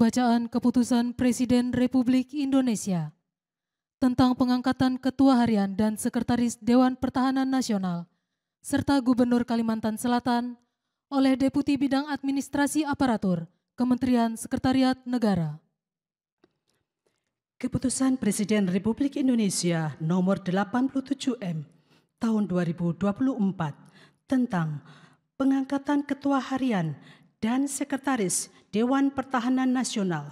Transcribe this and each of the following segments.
Pembacaan Keputusan Presiden Republik Indonesia tentang pengangkatan Ketua Harian dan Sekretaris Dewan Pertahanan Nasional serta Gubernur Kalimantan Selatan oleh Deputi Bidang Administrasi Aparatur Kementerian Sekretariat Negara. Keputusan Presiden Republik Indonesia Nomor 87M Tahun 2024 tentang pengangkatan Ketua Harian dan Sekretaris Dewan Pertahanan Nasional.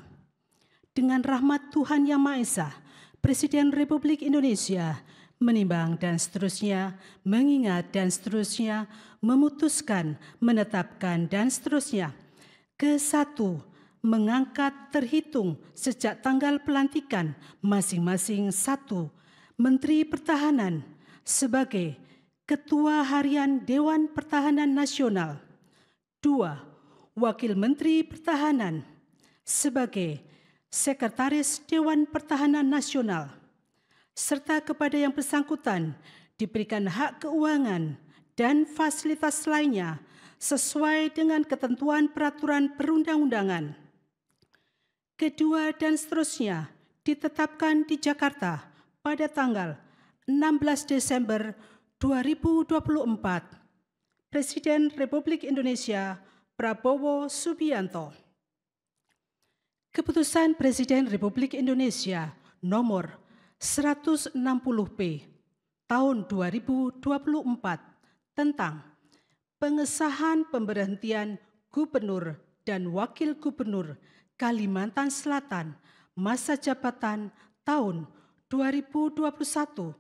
Dengan rahmat Tuhan Yang Maha Esa, Presiden Republik Indonesia menimbang dan seterusnya, mengingat dan seterusnya, memutuskan, menetapkan dan seterusnya. Ke-1, mengangkat terhitung sejak tanggal pelantikan masing-masing 1 Menteri Pertahanan sebagai Ketua Harian Dewan Pertahanan Nasional. 2. Wakil Menteri Pertahanan sebagai Sekretaris Dewan Pertahanan Nasional, serta kepada yang bersangkutan diberikan hak keuangan dan fasilitas lainnya sesuai dengan ketentuan peraturan perundang-undangan. Kedua dan seterusnya ditetapkan di Jakarta pada tanggal 16 Desember 2024. Presiden Republik Indonesia Prabowo Subianto. Keputusan Presiden Republik Indonesia Nomor 160P Tahun 2024 tentang pengesahan pemberhentian Gubernur dan Wakil Gubernur Kalimantan Selatan masa jabatan tahun 2021-2024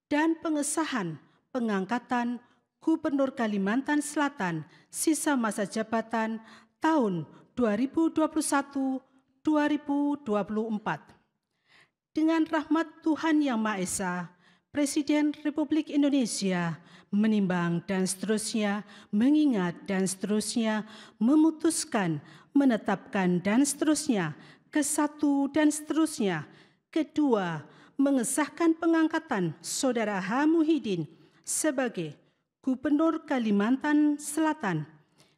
dan pengesahan pengangkatan Gubernur Kalimantan Selatan sisa masa jabatan tahun 2021-2024. Dengan rahmat Tuhan Yang Maha Esa, Presiden Republik Indonesia menimbang dan seterusnya, mengingat dan seterusnya, memutuskan, menetapkan dan seterusnya. Ke-1 dan seterusnya. Kedua, mengesahkan pengangkatan Saudara H. Muhyiddin sebagai Gubernur Kalimantan Selatan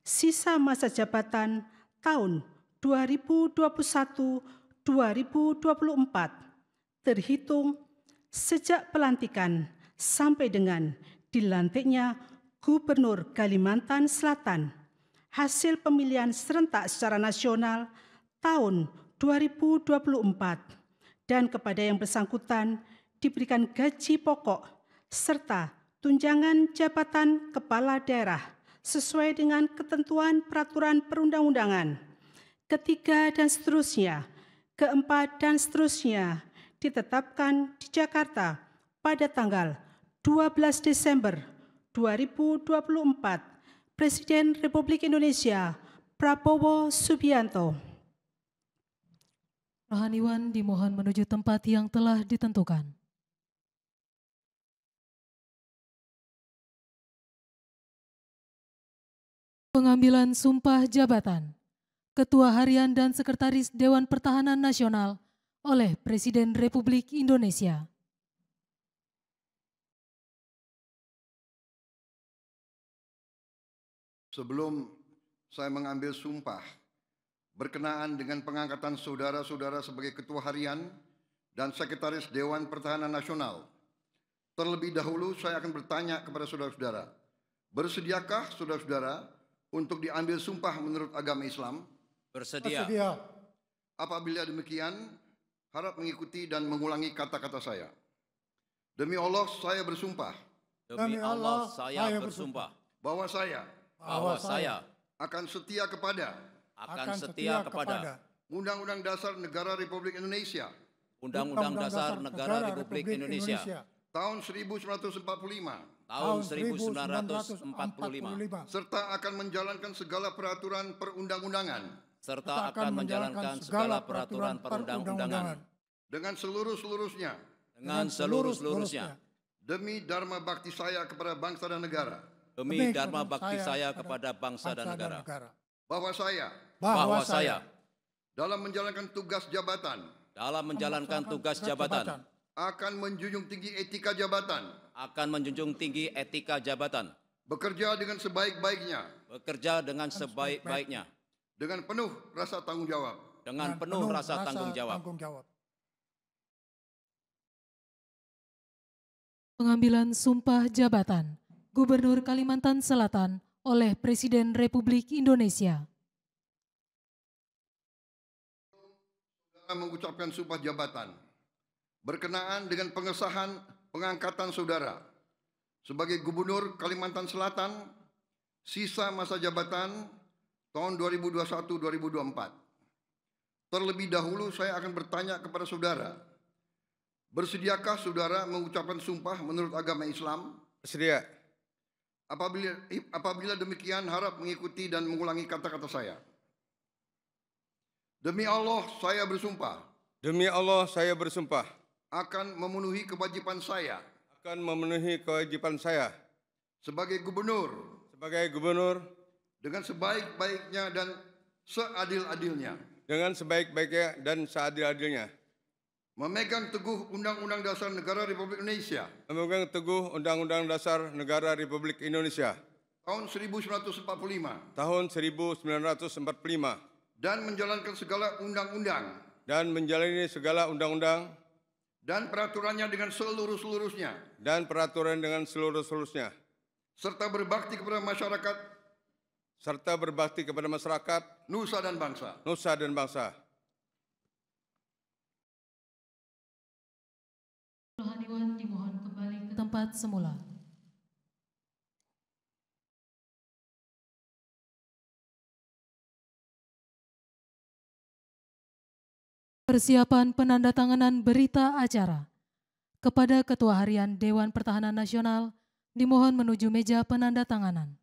sisa masa jabatan tahun 2021-2024 terhitung sejak pelantikan sampai dengan dilantiknya Gubernur Kalimantan Selatan hasil pemilihan serentak secara nasional tahun 2024 dan kepada yang bersangkutan diberikan gaji pokok serta tunjangan jabatan kepala daerah sesuai dengan ketentuan peraturan perundang-undangan. Ketiga dan seterusnya, keempat dan seterusnya ditetapkan di Jakarta pada tanggal 12 Desember 2024. Presiden Republik Indonesia Prabowo Subianto. Rohaniwan dimohon menuju tempat yang telah ditentukan. Pengambilan sumpah jabatan Ketua Harian dan Sekretaris Dewan Pertahanan Nasional oleh Presiden Republik Indonesia. Sebelum saya mengambil sumpah berkenaan dengan pengangkatan saudara-saudara sebagai Ketua Harian dan Sekretaris Dewan Pertahanan Nasional, terlebih dahulu saya akan bertanya kepada saudara-saudara, bersediakah saudara-saudara untuk diambil sumpah menurut agama Islam? Bersedia. Apabila demikian, harap mengikuti dan mengulangi kata-kata saya. Demi Allah saya bersumpah. Demi Allah saya bersumpah. Bahwa saya akan setia kepada Undang-Undang Dasar Negara Republik Indonesia. Undang-Undang Dasar Negara Republik Indonesia. Tahun 1945. Tahun 1945. Serta akan menjalankan segala peraturan perundang-undangan. Dengan seluruh-seluruhnya. Demi dharma bakti saya kepada bangsa dan negara. Bahwa saya dalam menjalankan tugas jabatan. Akan menjunjung tinggi etika jabatan. Bekerja dengan sebaik-baiknya. dengan penuh rasa tanggung jawab. dengan penuh rasa tanggung jawab. Pengambilan sumpah jabatan Gubernur Kalimantan Selatan oleh Presiden Republik Indonesia. Mengucapkan sumpah jabatan berkenaan dengan pengesahan pengangkatan saudara sebagai Gubernur Kalimantan Selatan sisa masa jabatan tahun 2021-2024. Terlebih dahulu saya akan bertanya kepada saudara, bersediakah saudara mengucapkan sumpah menurut agama Islam? Bersedia. Apabila demikian harap mengikuti dan mengulangi kata-kata saya. Demi Allah saya bersumpah. Demi Allah saya bersumpah. Akan memenuhi kewajiban saya. Akan memenuhi kewajiban saya. Sebagai gubernur. Sebagai gubernur. Dengan sebaik-baiknya dan seadil-adilnya. Dengan sebaik-baiknya dan seadil-adilnya. Memegang teguh Undang-Undang Dasar Negara Republik Indonesia. Memegang teguh Undang-Undang Dasar Negara Republik Indonesia. Tahun 1945. Tahun 1945. Dan menjalankan segala undang-undang. Dan menjalani segala undang-undang. Dan peraturannya dengan seluruh-seluruhnya. Dan peraturan dengan seluruh-seluruhnya. Serta berbakti kepada masyarakat. Serta berbakti kepada masyarakat. Nusa dan bangsa. Nusa dan bangsa. Rohaniwan dimohon kembali ke tempat semula. Persiapan penandatanganan berita acara. Kepada Ketua Harian Dewan Pertahanan Nasional, dimohon menuju meja penandatanganan.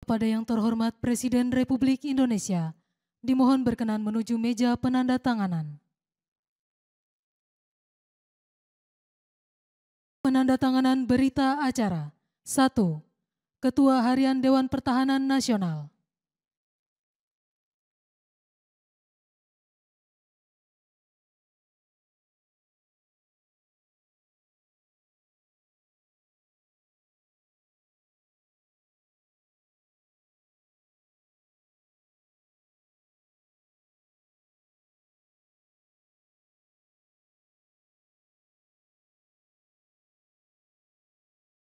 Kepada yang terhormat Presiden Republik Indonesia, dimohon berkenan menuju meja penandatanganan. Penandatanganan berita acara. 1. Ketua Harian Dewan Pertahanan Nasional.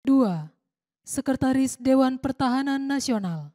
Dua. Sekretaris Dewan Pertahanan Nasional.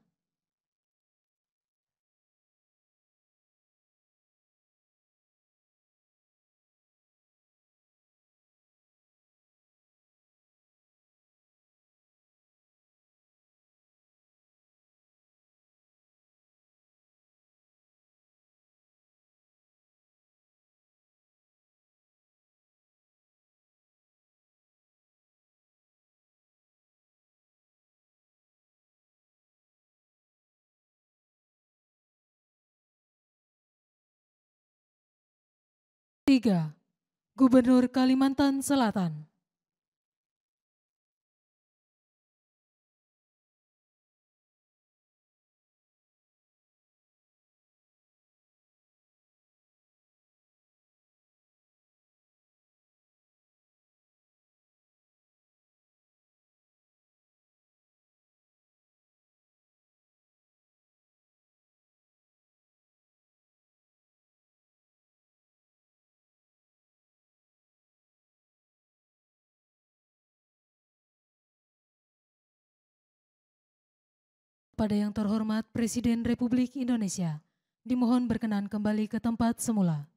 Tiga. Gubernur Kalimantan Selatan. Kepada yang terhormat Presiden Republik Indonesia, dimohon berkenan kembali ke tempat semula.